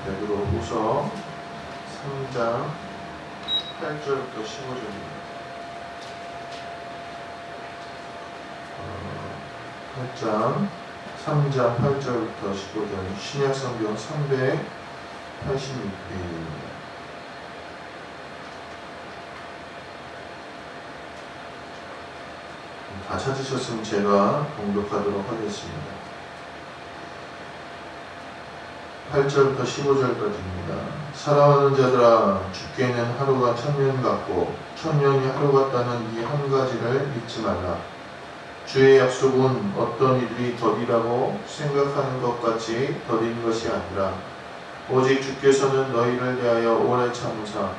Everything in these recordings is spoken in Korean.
베드로후서 3장 8절부터 15절입니다. 8장 3장 8절부터 15절 신약성경 386페이지입니다. 다 찾으셨으면 제가 봉독하도록 하겠습니다. 8절부터 15절까지입니다. 사랑하는 자들아, 죽게는 하루가 천년 같고 천년이 하루 같다는 이 한 가지를 잊지 말라. 주의 약속은 어떤 이들이 더디라고 생각하는 것 같이 더딘 것이 아니라 오직 주께서는 너희를 대하여 오래 참으사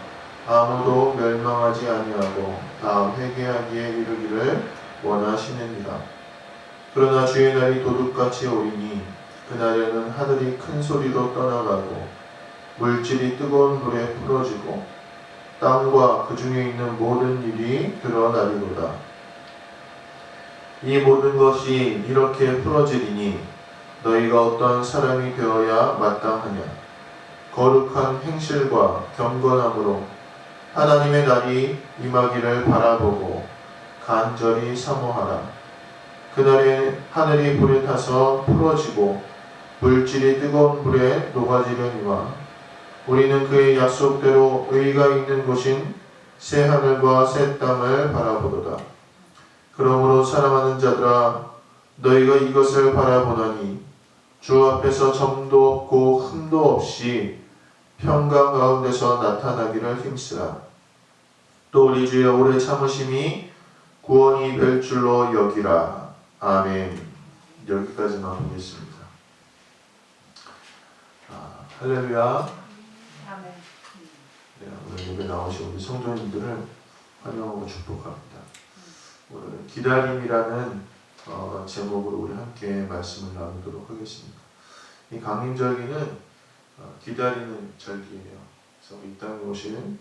아무도 멸망하지 아니하고 다 회개하기에 이르기를 원하시느니라. 그러나 주의 날이 도둑같이 오리니 그날에는 하늘이 큰 소리로 떠나가고 물질이 뜨거운 불에 풀어지고 땅과 그 중에 있는 모든 일이 드러나리로다. 이 모든 것이 이렇게 풀어지리니 너희가 어떤 사람이 되어야 마땅하냐. 거룩한 행실과 경건함으로 하나님의 날이 임하기를 바라보고 간절히 사모하라. 그날에 하늘이 불에 타서 풀어지고 물질이 뜨거운 불에 녹아지려니와 우리는 그의 약속대로 의가 있는 곳인 새 하늘과 새 땅을 바라보도다. 그러므로 사랑하는 자들아, 너희가 이것을 바라보나니 주 앞에서 점도 없고 흠도 없이 평강 가운데서 나타나기를 힘쓰라. 또 우리 주의 오래 참으심이 구원이 될 줄로 여기라. 아멘. 여기까지만 보겠습니다. 할렐루야. 아멘. 네, 오늘 예배 나오신 우리 성도님들을 환영하고 축복합니다. 오늘 기다림이라는 제목으로 우리 함께 말씀을 나누도록 하겠습니다. 이 강림절기는 기다리는 절기예요. 그래서 이 땅에 오실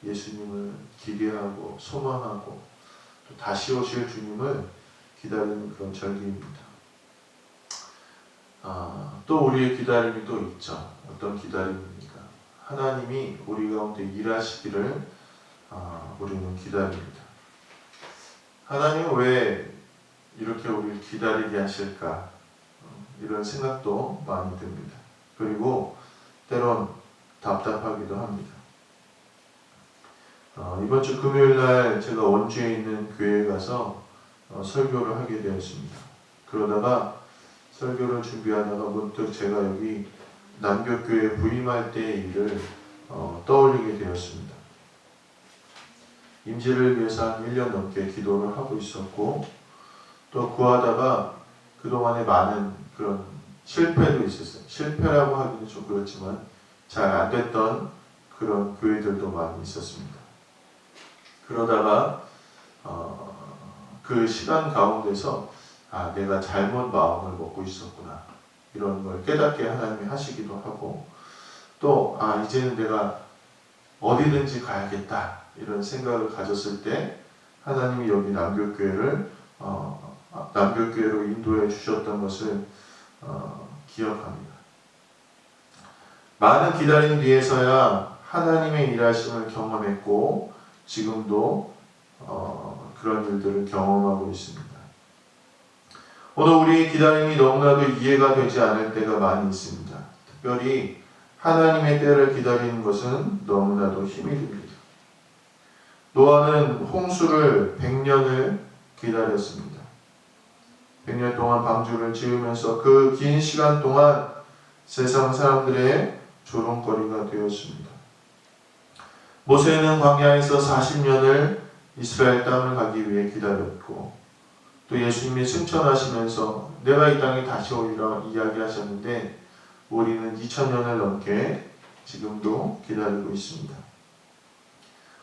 예수님을 기대하고 소망하고 또 다시 오실 주님을 기다리는 그런 절기입니다. 또 우리의 기다림이 또 있죠. 어떤 기다림입니까? 하나님이 우리 가운데 일하시기를 우리는 기다립니다. 하나님은 왜 이렇게 우리를 기다리게 하실까? 이런 생각도 많이 듭니다. 그리고 때론 답답하기도 합니다. 이번 주 금요일 날 제가 원주에 있는 교회에 가서 설교를 하게 되었습니다. 그러다가 설교를 준비하다가 문득 제가 여기 남교교회 부임할 때의 일을 떠올리게 되었습니다. 임재를 위해서 한 1년 넘게 기도를 하고 있었고 또 구하다가 그동안에 많은 그런 실패도 있었어요. 실패라고 하기는 좀 그렇지만 잘 안 됐던 그런 교회들도 많이 있었습니다. 그러다가 그 시간 가운데서 내가 잘못 마음을 먹고 있었구나 이런 걸 깨닫게 하나님이 하시기도 하고 또 이제는 내가 어디든지 가야겠다 이런 생각을 가졌을 때 하나님이 여기 남교교회로 인도해 주셨던 것을 기억합니다. 많은 기다림 뒤에서야 하나님의 일하심을 경험했고 지금도 그런 일들을 경험하고 있습니다. 오늘 우리의 기다림이 너무나도 이해가 되지 않을 때가 많이 있습니다. 특별히 하나님의 때를 기다리는 것은 너무나도 힘이 듭니다. 노아는 홍수를 100년을 기다렸습니다. 100년 동안 방주를 지으면서 그 긴 시간 동안 세상 사람들의 조롱거리가 되었습니다. 모세는 광야에서 40년을 이스라엘 땅을 가기 위해 기다렸고 또 예수님이 승천하시면서 내가 이 땅에 다시 오리라 이야기하셨는데 우리는 2000년을 넘게 지금도 기다리고 있습니다.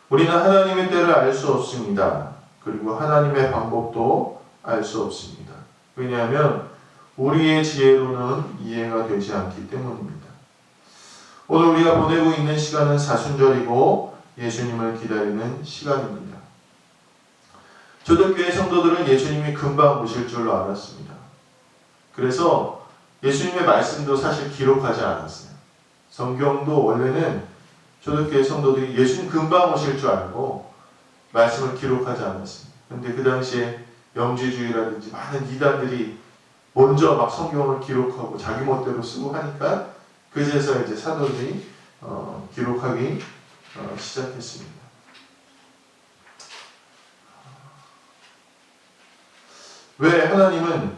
우리는 하나님의 때를 알 수 없습니다. 그리고 하나님의 방법도 알 수 없습니다. 왜냐하면 우리의 지혜로는 이해가 되지 않기 때문입니다. 오늘 우리가 보내고 있는 시간은 사순절이고 예수님을 기다리는 시간입니다. 초대교회 성도들은 예수님이 금방 오실 줄로 알았습니다. 그래서 예수님의 말씀도 사실 기록하지 않았어요. 성경도 원래는 초대교회 성도들이 예수님 금방 오실 줄 알고 말씀을 기록하지 않았습니다. 근데 그 당시에 영지주의라든지 많은 이단들이 먼저 막 성경을 기록하고 자기 멋대로 쓰고 하니까 그제서 이제 사도들이 기록하기 시작했습니다. 왜 하나님은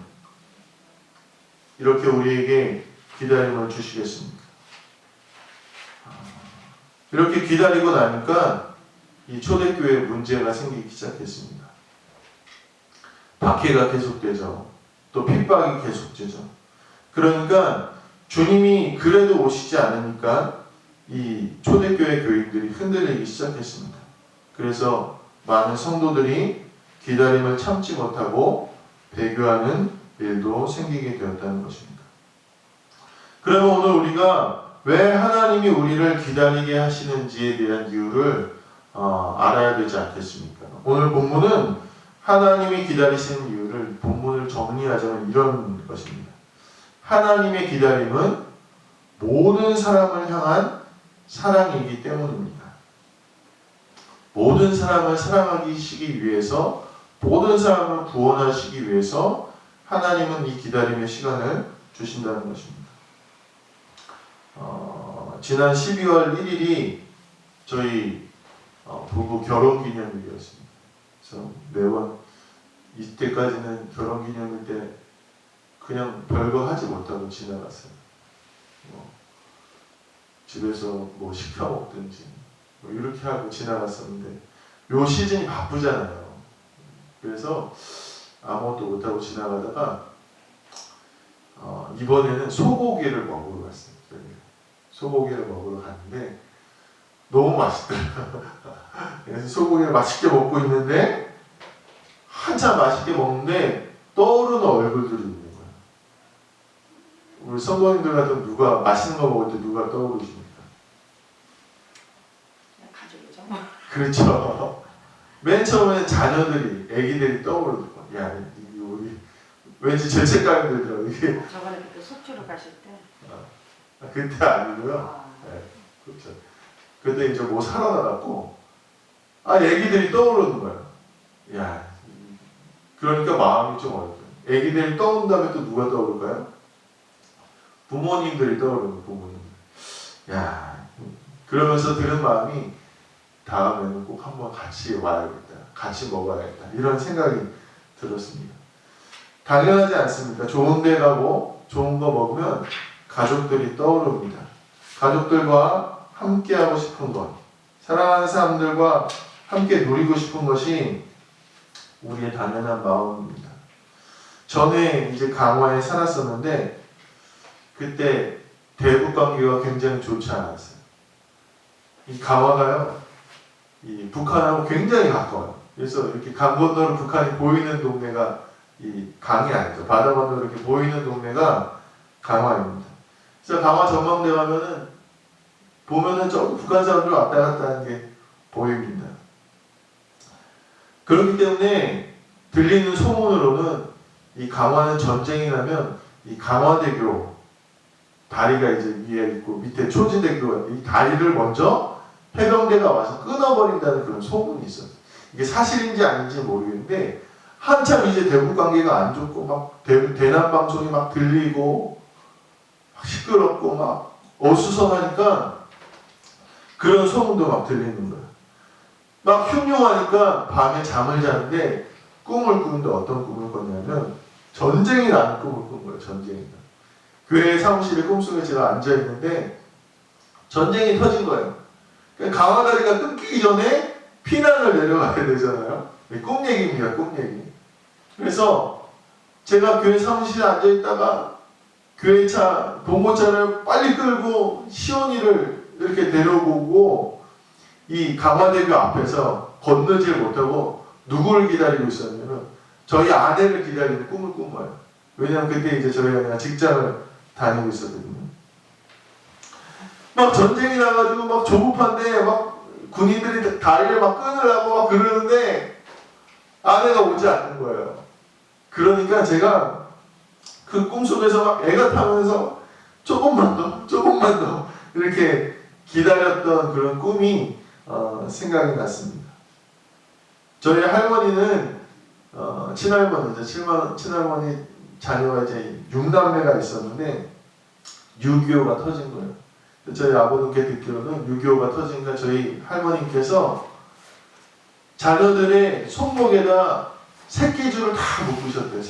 이렇게 우리에게 기다림을 주시겠습니까? 이렇게 기다리고 나니까 이 초대교회에 문제가 생기기 시작했습니다. 박해가 계속되죠. 또 핍박이 계속되죠. 그러니까 주님이 그래도 오시지 않으니까 이 초대교회 교인들이 흔들리기 시작했습니다. 그래서 많은 성도들이 기다림을 참지 못하고 배교하는 일도 생기게 되었다는 것입니다. 그러면 오늘 우리가 왜 하나님이 우리를 기다리게 하시는지에 대한 이유를 알아야 되지 않겠습니까? 오늘 본문은 하나님이 기다리시는 이유를 본문을 정리하자면 이런 것입니다. 하나님의 기다림은 모든 사람을 향한 사랑이기 때문입니다. 모든 사람을 사랑하시기 위해서, 모든 사람을 구원하시기 위해서 하나님은 이 기다림의 시간을 주신다는 것입니다. 지난 12월 1일이 저희 부부 결혼기념일이었습니다. 그래서 매번 이때까지는 결혼기념일 때 그냥 별거 하지 못하고 지나갔어요. 집에서 뭐 시켜 먹든지 이렇게 하고 지나갔었는데 요 시즌이 바쁘잖아요. 그래서 아무것도 못하고 지나가다가 이번에는 소고기를 먹으러 갔어요. 소고기를 먹으러 갔는데 너무 맛있더라고요. 그래서 소고기를 맛있게 먹고 있는데 한참 맛있게 먹는데 떠오르는 얼굴들이 있는 거예요. 우리 성도님들 같은 누가 맛있는 거 먹을 때 누가 떠오르십니까? 가족이죠. 그렇죠. 맨 처음에는 자녀들이, 아기들이 떠오르는 거예요. 야, 우리 왠지 죄책감이 들더라고요. 이게 저번에 그때 속초로 가실 때. 그때 아니고요. 네, 그렇죠. 그때 이제 뭐 사러 나갔고, 아기들이 떠오르는 거예요. 야, 그러니까 마음이 좀 어렵죠. 아기들이 떠오른 다음에 또 누가 떠오를까요? 부모님들이 떠오르는 거예요, 부모님. 야, 그러면서 드는 마음이 다음에는 꼭 한번 같이 와야겠다. 같이 먹어야겠다. 이런 생각이 들었습니다. 당연하지 않습니까? 좋은 데 가고 좋은 거 먹으면 가족들이 떠오릅니다. 가족들과 함께 하고 싶은 것, 사랑하는 사람들과 함께 누리고 싶은 것이 우리의 당연한 마음입니다. 전에 이제 강화에 살았었는데 그때 대북 관계가 굉장히 좋지 않았어요. 이 강화가요, 이 북한하고 굉장히 가까워요. 그래서 이렇게 강 건너로 북한이 보이는 동네가 이 강이 아니죠. 바다 건너로 이렇게 보이는 동네가 강화입니다. 그래서 강화 전망대 보면은 저 북한 사람들 왔다 갔다 하는 게 보입니다. 그렇기 때문에 들리는 소문으로는 이 강화는 전쟁이 나면 이 강화대교 다리가 이제 위에 있고 밑에 초지대교가 이 다리를 먼저 해병대가 와서 끊어버린다는 그런 소문이 있었어요. 이게 사실인지 아닌지 모르겠는데 한참 이제 대북 관계가 안 좋고 막 대남 방송이 막 들리고 막 시끄럽고 막 어수선하니까 그런 소문도 막 들리는 거예요. 막 흉흉하니까 밤에 잠을 자는데 꿈을 꾸는데 어떤 꿈을 꿨냐면 전쟁이 나는 꿈을 꾼 거예요. 전쟁이. 교회 사무실에 꿈속에 제가 앉아있는데 전쟁이 터진 거예요. 그러니까 강화다리가 끊기기 전에 피난을 내려가야 되잖아요. 꿈 얘기입니다. 꿈 얘기. 그래서 제가 교회 사무실에 앉아있다가 교회 차, 봉고차를 빨리 끌고 시온이를 이렇게 데려오고 이 강화대교 앞에서 건너질 못하고 누구를 기다리고 있었냐면 저희 아내를 기다리는 꿈을 꾼 거예요. 왜냐하면 그때 이제 저희 아내가 직장을 다니고 있었거든요. 막 전쟁이 나가지고 막 조급한데 막 군인들이 다리를 막 끊으려고 막 그러는데 아내가 오지 않는 거예요. 그러니까 제가 그 꿈속에서 막 애가 타면서 조금만 더 이렇게 기다렸던 그런 꿈이 생각이 났습니다. 저희 할머니는 친할머니죠. 친할머니 자녀가 이제 6남매가 있었는데 6.25가 터진 거예요. 저희 아버님께 듣기로는 6.25가 터지니까 저희 할머니께서 자녀들의 손목에다 새끼줄을 다 묶으셨대요.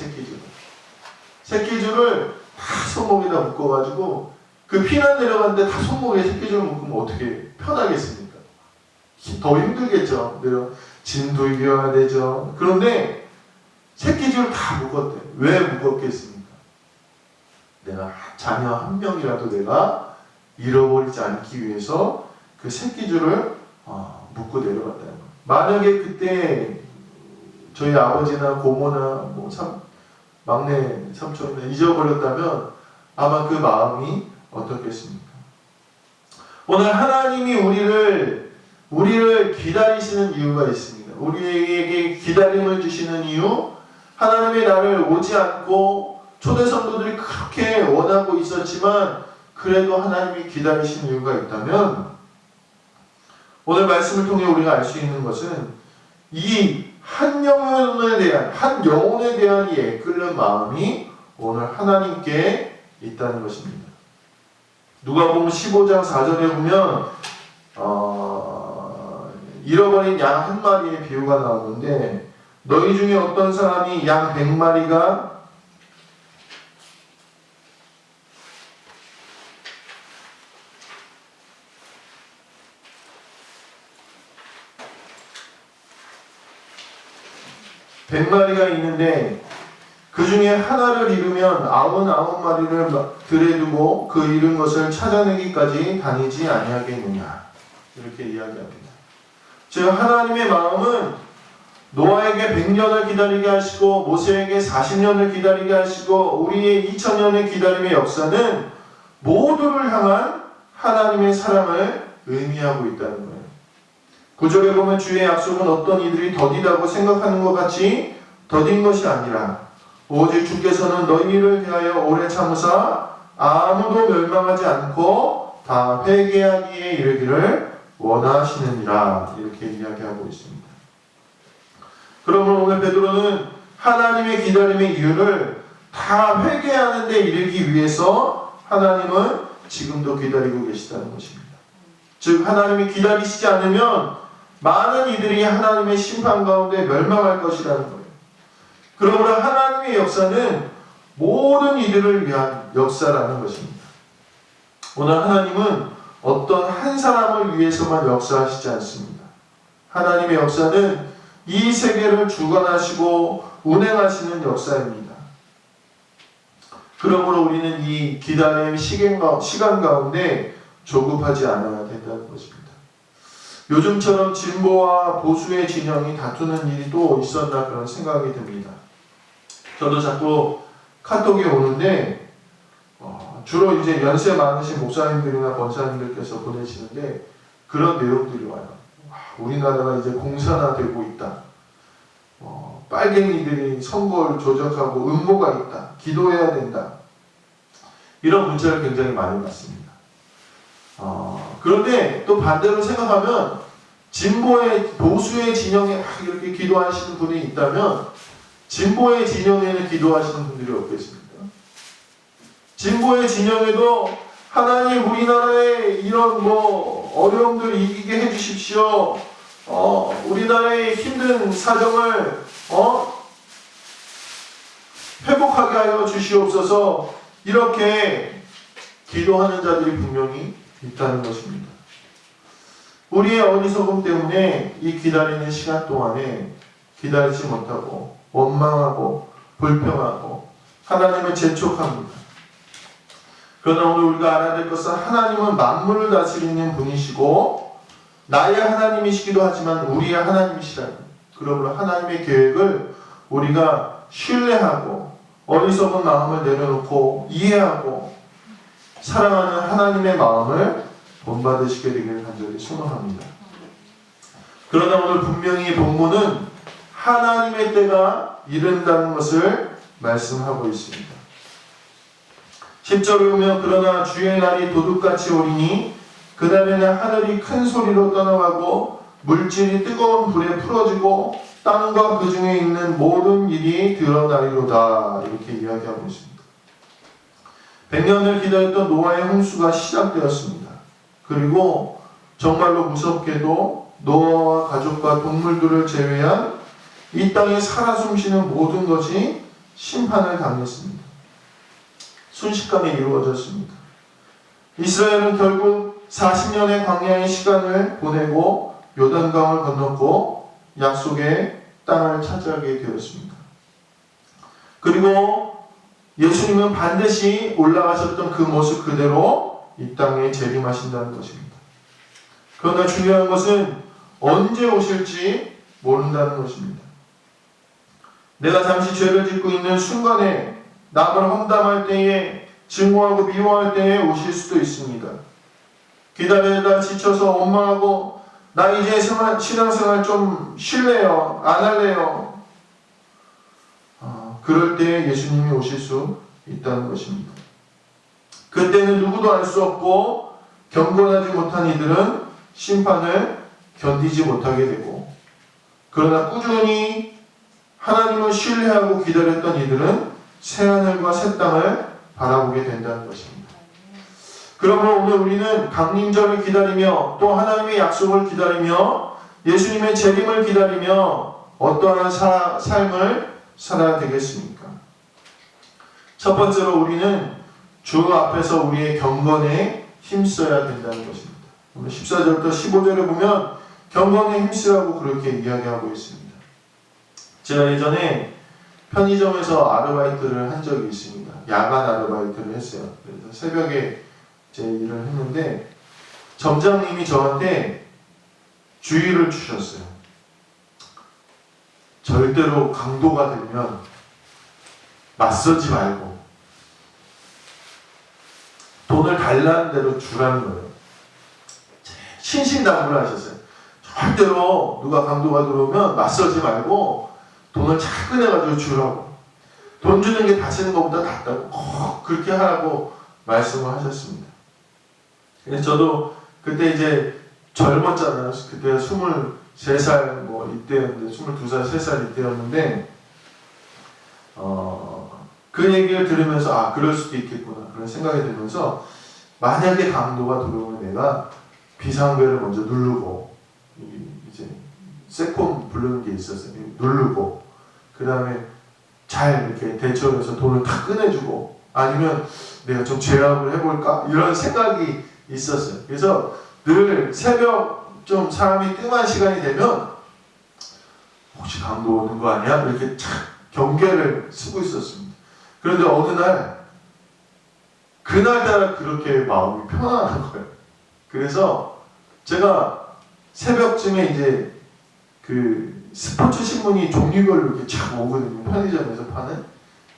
새끼줄을 다 손목에다 묶어가지고 그 피난 내려갔는데 다 손목에 새끼줄을 묶으면 어떻게 편하겠습니까? 더 힘들겠죠. 짐도 이겨야 되죠. 그런데 새끼줄을 다 묶었대요. 왜 묶었겠습니까? 내가 자녀 한 명이라도 내가 잃어버리지 않기 위해서 그 새끼줄을 묶고 내려갔다는 거예요. 만약에 그때 저희 아버지나 고모나 막내 삼촌이나 잊어버렸다면 아마 그 마음이 어떻겠습니까? 오늘 하나님이 우리를 기다리시는 이유가 있습니다. 우리에게 기다림을 주시는 이유, 하나님의 나를 오지 않고 초대 성도들이 그렇게 원하고 있었지만 그래도 하나님이 기다리시는 이유가 있다면 오늘 말씀을 통해 우리가 알 수 있는 것은 이 한 영혼에 대한 이 애끓는 마음이 오늘 하나님께 있다는 것입니다. 누가복음 15장 4절에 보면 잃어버린 양 한 마리의 비유가 나오는데 너희 중에 어떤 사람이 양 100마리가 있는데 그 중에 하나를 잃으면 99마리를 들에 두고 그 잃은 것을 찾아내기까지 다니지 아니하겠느냐 이렇게 이야기합니다. 즉 하나님의 마음은 노아에게 100년을 기다리게 하시고 모세에게 40년을 기다리게 하시고 우리의 2000년의 기다림의 역사는 모두를 향한 하나님의 사랑을 의미하고 있다는 거예요. 9절에 보면 주의 약속은 어떤 이들이 더디다고 생각하는 것 같이 더딘 것이 아니라 오직 주께서는 너희를 대하여 오래 참으사 아무도 멸망하지 않고 다 회개하기에 이르기를 원하시느니라 이렇게 이야기하고 있습니다. 그러면 오늘 베드로는 하나님의 기다림의 이유를 다 회개하는 데 이르기 위해서 하나님은 지금도 기다리고 계시다는 것입니다. 즉 하나님이 기다리시지 않으면 많은 이들이 하나님의 심판 가운데 멸망할 것이라는 거예요. 그러므로 하나님의 역사는 모든 이들을 위한 역사라는 것입니다. 오늘 하나님은 어떤 한 사람을 위해서만 역사하시지 않습니다. 하나님의 역사는 이 세계를 주관하시고 운행하시는 역사입니다. 그러므로 우리는 이 기다림 시간 가운데 조급하지 않아야 된다는 것입니다. 요즘처럼 진보와 보수의 진영이 다투는 일이 또 있었나 그런 생각이 듭니다. 저도 자꾸 카톡이 오는데 주로 이제 연세 많으신 목사님들이나 권사님들께서 보내시는데 그런 내용들이 와요. 우리나라가 이제 공산화되고 있다. 빨갱이들이 선거를 조작하고 음모가 있다. 기도해야 된다. 이런 문자를 굉장히 많이 받습니다. 그런데 또 반대로 생각하면 보수의 진영에 이렇게 기도하시는 분이 있다면 진보의 진영에는 기도하시는 분들이 없겠습니까? 진보의 진영에도 하나님 우리나라의 이런 어려움들을 이기게 해주십시오. 우리나라의 힘든 사정을 회복하게 하여 주시옵소서 이렇게 기도하는 자들이 분명히 있다는 것입니다. 우리의 어리석음 때문에 이 기다리는 시간 동안에 기다리지 못하고 원망하고 불평하고 하나님을 재촉합니다. 그러나 오늘 우리가 알아야 될 것은 하나님은 만물을 다스리는 분이시고 나의 하나님이시기도 하지만 우리의 하나님이시라는 그러므로 하나님의 계획을 우리가 신뢰하고 어리석은 마음을 내려놓고 이해하고 사랑하는 하나님의 마음을 본받으시게 되기를 간절히 소망합니다. 그러나 오늘 분명히 본문은 하나님의 때가 이른다는 것을 말씀하고 있습니다. 10절에 보면 그러나 주의 날이 도둑같이 오리니 그 날에는 하늘이 큰 소리로 떠나가고 물질이 뜨거운 불에 풀어지고 땅과 그 중에 있는 모든 일이 드러나리로다. 이렇게 이야기하고 있습니다. 100년을 기다렸던 노아의 홍수가 시작되었습니다. 그리고 정말로 무섭게도 노아와 가족과 동물들을 제외한 이 땅에 살아 숨쉬는 모든 것이 심판을 당했습니다. 순식간에 이루어졌습니다. 이스라엘은 결국 40년의 광야의 시간을 보내고 요단강을 건넜고 약속의 땅을 차지하게 되었습니다. 그리고 예수님은 반드시 올라가셨던 그 모습 그대로 이 땅에 재림하신다는 것입니다. 그러나 중요한 것은 언제 오실지 모른다는 것입니다. 내가 잠시 죄를 짓고 있는 순간에 남을 험담할 때에 증오하고 미워할 때에 오실 수도 있습니다. 기다리다 지쳐서 원망하고 나 이제 신앙생활 좀 쉴래요. 안 할래요. 그럴 때 예수님이 오실 수 있다는 것입니다. 그때는 누구도 알 수 없고 경건하지 못한 이들은 심판을 견디지 못하게 되고 그러나 꾸준히 하나님을 신뢰하고 기다렸던 이들은 새하늘과 새 땅을 바라보게 된다는 것입니다. 그러므로 오늘 우리는 강림절을 기다리며 또 하나님의 약속을 기다리며 예수님의 재림을 기다리며 어떠한 삶을 살아야 되겠습니까? 첫 번째로 우리는 주 앞에서 우리의 경건에 힘써야 된다는 것입니다. 오늘 14절부터 15절에 보면 경건에 힘쓰라고 그렇게 이야기하고 있습니다. 제가 예전에 편의점에서 아르바이트를 한 적이 있습니다. 야간 아르바이트를 했어요. 그래서 새벽에 제 일을 했는데 점장님이 저한테 주의를 주셨어요. 절대로 강도가 되면 맞서지 말고 돈을 달라는 대로 주라는 거예요. 신신당부를 하셨어요. 절대로 누가 강도가 들어오면 맞서지 말고 돈을 차근해가지고 주라고. 돈 주는 게 다치는 것보다 낫다고 꼭 그렇게 하라고 말씀을 하셨습니다. 그래서 저도 그때 이제 젊었잖아요. 그때 23살 뭐 이때였는데 22살, 3살 이때였는데 그 얘기를 들으면서 그럴 수도 있겠구나 그런 생각이 들면서 만약에 강도가 들어오면 내가 비상벨을 먼저 누르고 이제 세콤 부르는 게 있었어요. 누르고 그 다음에 잘 이렇게 대처해서 돈을 다 꺼내주고 아니면 내가 좀 제압을 해볼까 이런 생각이 있었어요. 그래서 늘 새벽 좀 사람이 뜸한 시간이 되면 혹시 강도 오는 거 아니야? 이렇게 착 경계를 쓰고 있었습니다. 그런데 어느 날 그날따라 그렇게 마음이 편안한 거예요. 그래서 제가 새벽쯤에 이제 그 스포츠 신문이 종류별로 이렇게 쫙 오거든요. 편의점에서 파는.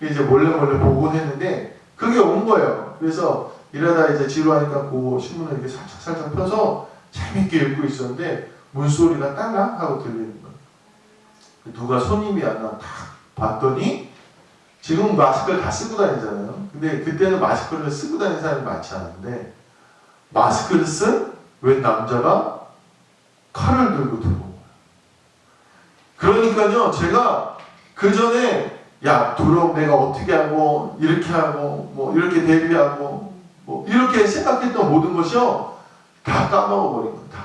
이제 몰래 보곤 했는데 그게 온 거예요. 그래서 이러다 이제 지루하니까 그 신문을 이렇게 살짝 펴서 재밌게 읽고 있었는데 문소리가 딸랑 하고 들리는 거예요. 누가 손님이 왔나 딱 봤더니 지금 마스크를 다 쓰고 다니잖아요. 근데 그때는 마스크를 쓰고 다니는 사람이 많지 않은데 마스크를 쓴 웬 남자가 칼을 들고 들어온 거예요. 그러니까요, 제가 그 전에 야, 들어오면 내가 어떻게 하고 이렇게 하고 뭐 이렇게 대비하고 뭐 이렇게 생각했던 모든 것이요 다 까먹어버린 거예요. 다.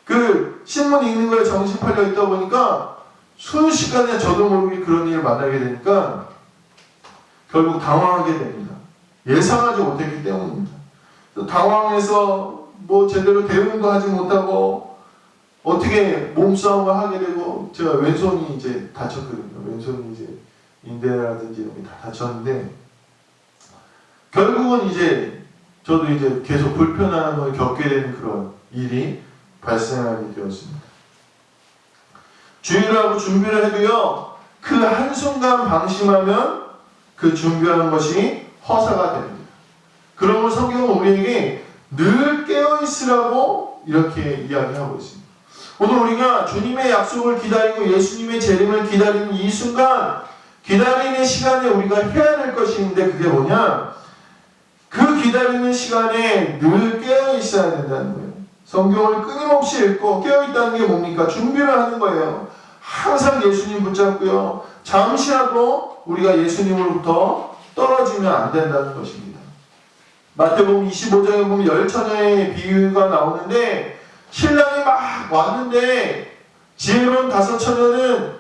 그 신문 읽는 거에 정신 팔려 있다 보니까 순식간에 저도 모르게 그런 일을 만나게 되니까 결국 당황하게 됩니다. 예상하지 못했기 때문입니다. 당황해서 뭐 제대로 대응도 하지 못하고 어떻게 몸싸움을 하게 되고 제가 왼손이 이제 다쳤거든요. 왼손이 이제 인대라든지 이런 게 다 다쳤는데 결국은 이제 저도 이제 계속 불편한 걸 겪게 되는 그런 일이 발생하게 되었습니다. 주의를 하고 준비를 해도요, 그 한순간 방심하면 그 준비하는 것이 허사가 됩니다. 그러면 성경은 우리에게 늘 깨어있으라고 이렇게 이야기하고 있습니다. 오늘 우리가 주님의 약속을 기다리고 예수님의 재림을 기다리는 이 순간 기다리는 시간에 우리가 해야 될 것이 있는데 그게 뭐냐? 그 기다리는 시간에 늘 깨어 있어야 된다는 거예요. 성경을 끊임없이 읽고 깨어 있다는 게 뭡니까? 준비를 하는 거예요. 항상 예수님 붙잡고요. 잠시라도 우리가 예수님으로부터 떨어지면 안 된다는 것입니다. 마태복음 25장에 보면 열처녀의 비유가 나오는데 신랑이 막 왔는데 지혜로운 5처녀는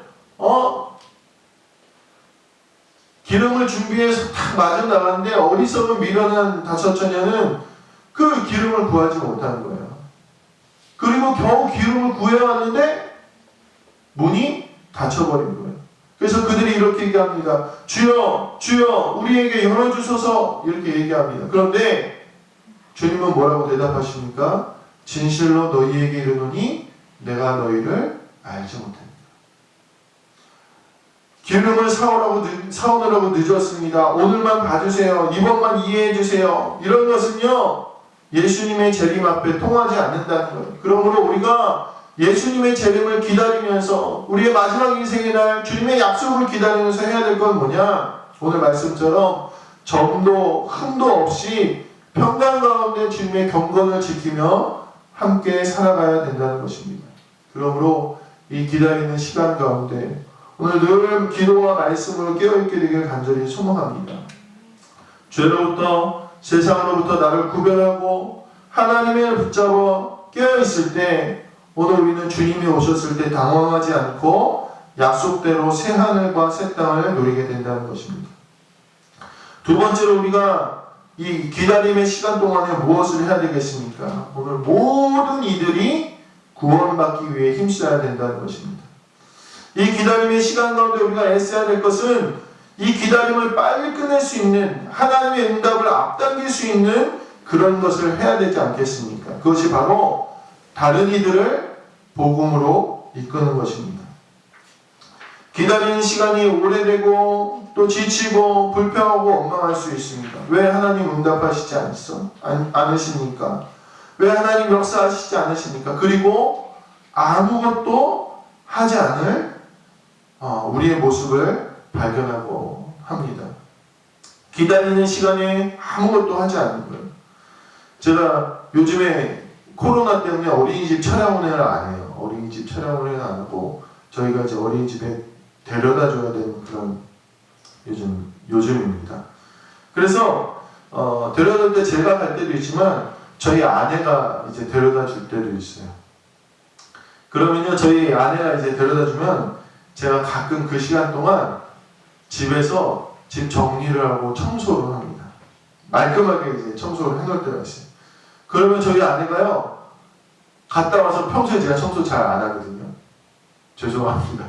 기름을 준비해서 딱 마저 나갔는데 어리석은 미련한 5처녀는 그 기름을 구하지 못한 거예요. 그리고 겨우 기름을 구해왔는데 문이 닫혀버린 거예요. 그래서 그들이 이렇게 얘기합니다. 주여, 주여, 우리에게 열어주소서. 이렇게 얘기합니다. 그런데 주님은 뭐라고 대답하십니까? 진실로 너희에게 이르노니 내가 너희를 알지 못합니다. 기름을 사오느라고 늦었습니다. 오늘만 봐주세요. 이번만 이해해주세요. 이런 것은요, 예수님의 재림 앞에 통하지 않는다는 거예요. 그러므로 우리가 예수님의 재림을 기다리면서 우리의 마지막 인생의 날 주님의 약속을 기다리면서 해야 될 건 뭐냐? 오늘 말씀처럼 점도 흠도 없이 평강 가운데 주님의 경건을 지키며 함께 살아가야 된다는 것입니다. 그러므로 이 기다리는 시간 가운데 오늘 늘 기도와 말씀으로 깨어있게 되길 간절히 소망합니다. 죄로부터 세상으로부터 나를 구별하고 하나님을 붙잡아 깨어있을 때 오늘 우리는 주님이 오셨을 때 당황하지 않고 약속대로 새 하늘과 새 땅을 누리게 된다는 것입니다. 두 번째로 우리가 이 기다림의 시간 동안에 무엇을 해야 되겠습니까? 오늘 모든 이들이 구원받기 위해 힘써야 된다는 것입니다. 이 기다림의 시간 가운데 우리가 애써야 될 것은 이 기다림을 빨리 끝낼 수 있는 하나님의 응답을 앞당길 수 있는 그런 것을 해야 되지 않겠습니까? 그것이 바로 다른 이들을 복음으로 이끄는 것입니다. 기다리는 시간이 오래되고 또 지치고 불평하고 원망할 수 있습니다. 왜 하나님 응답하시지 않으십니까? 왜 하나님 역사하시지 않으십니까? 그리고 아무것도 하지 않을 우리의 모습을 발견하고 합니다. 기다리는 시간에 아무것도 하지 않는 거예요. 제가 요즘에 코로나 때문에 어린이집 촬영을 안 해요. 어린이집 촬영을 안 하고 저희가 이제 어린이집에 데려다 줘야 되는 그런 요즘입니다. 그래서 데려다 줄 때 제가 갈 때도 있지만 저희 아내가 이제 데려다 줄 때도 있어요. 그러면요 저희 아내가 이제 데려다 주면 제가 가끔 그 시간 동안 집에서 집 정리를 하고 청소를 합니다. 말끔하게 이제 청소를 해놓을 때가 있어요. 그러면 저희 아내가요 갔다 와서 평소에 제가 청소 잘 안 하거든요. 죄송합니다.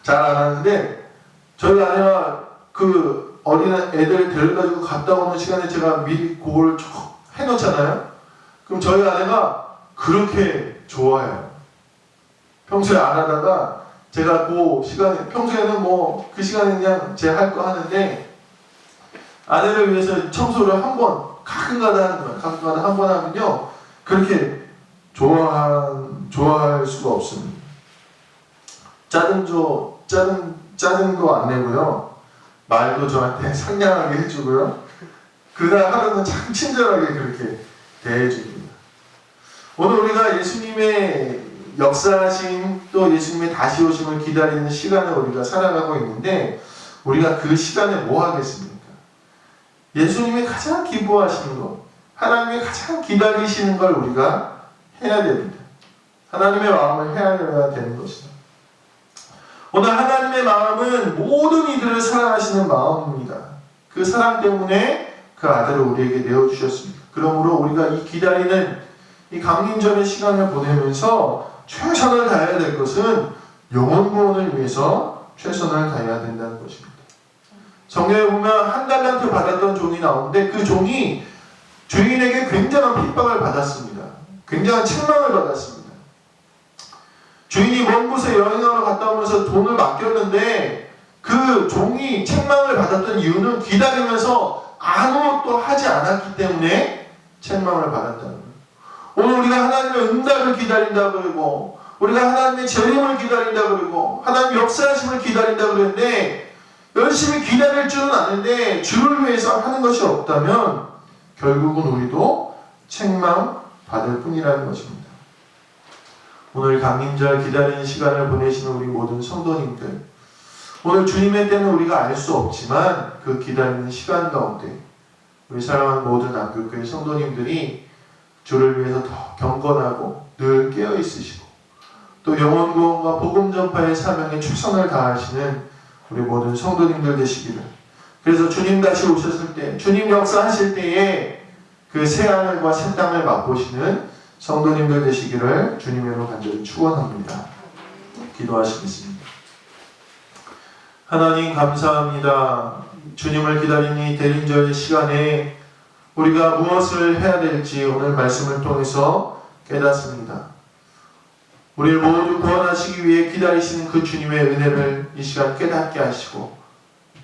잘 안 하는데 저희 아내가 그 어린 애들 데려다주고 갔다 오는 시간에 제가 미리 그걸 쭉 해놓잖아요. 그럼 저희 아내가 그렇게 좋아해요. 평소에 안 하다가 제가 그 시간에 평소에는 뭐 그 시간에 그냥 제 할 거 하는데 아내를 위해서 청소를 한 번 가끔가다 하는 거예요. 가끔가다 한 번 하면요 그렇게 좋아할 수가 없습니다. 짜증도 안 내고요. 말도 저한테 상냥하게 해주고요. 그날 하루는 참 친절하게 그렇게 대해줍니다. 오늘 우리가 예수님의 역사하심 또 예수님의 다시 오심을 기다리는 시간을 우리가 살아가고 있는데 우리가 그 시간에 뭐 하겠습니까? 예수님이 가장 기뻐하시는 것, 하나님이 가장 기다리시는 걸 우리가 해야 됩니다. 하나님의 마음을 헤아려야 되는 것이다. 오늘 하나님의 마음은 모든 이들을 사랑하시는 마음입니다. 그 사랑 때문에 그 아들을 우리에게 내어주셨습니다. 그러므로 우리가 이 기다리는 이 강림절의 시간을 보내면서 최선을 다해야 될 것은 영혼 구원을 위해서 최선을 다해야 된다는 것입니다. 성경에 보면 한 달란트 받았던 종이 나오는데 그 종이 주인에게 굉장한 핍박을 받았습니다. 굉장한 책망을 받았습니다. 주인이 먼 곳에 여행하러 갔다 오면서 돈을 맡겼는데 그 종이 책망을 받았던 이유는 기다리면서 아무것도 하지 않았기 때문에 책망을 받았다는 거예요. 오늘 우리가 하나님의 응답을 기다린다 그러고 우리가 하나님의 재림을 기다린다 그러고 하나님의 역사하심을 기다린다 그러는데 열심히 기다릴 줄은 아는데 주를 위해서 하는 것이 없다면 결국은 우리도 책망받을 뿐이라는 것입니다. 오늘 강림절 기다리는 시간을 보내시는 우리 모든 성도님들, 오늘 주님의 때는 우리가 알 수 없지만 그 기다리는 시간 가운데 우리 사랑하는 모든 안교교회 성도님들이 주를 위해서 더 경건하고 늘 깨어 있으시고 또 영혼 구원과 복음 전파의 사명에 최선을 다하시는 우리 모든 성도님들 되시기를, 그래서 주님 다시 오셨을 때, 주님 역사하실 때에 그 새하늘과 새 땅을 맛보시는 성도님들 되시기를 주님으로 간절히 축원합니다. 기도하시겠습니다. 하나님 감사합니다. 주님을 기다리는 이 대림절 시간에 우리가 무엇을 해야 될지 오늘 말씀을 통해서 깨닫습니다. 우리를 모두 구원하시기 위해 기다리시는 그 주님의 은혜를 이 시간 깨닫게 하시고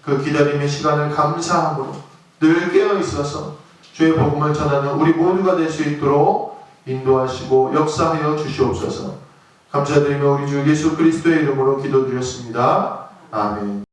그 기다림의 시간을 감사함으로 늘 깨어 있어서 주의 복음을 전하는 우리 모두가 될 수 있도록 인도하시고 역사하여 주시옵소서. 감사드리며 우리 주 예수 그리스도의 이름으로 기도드렸습니다. 아멘.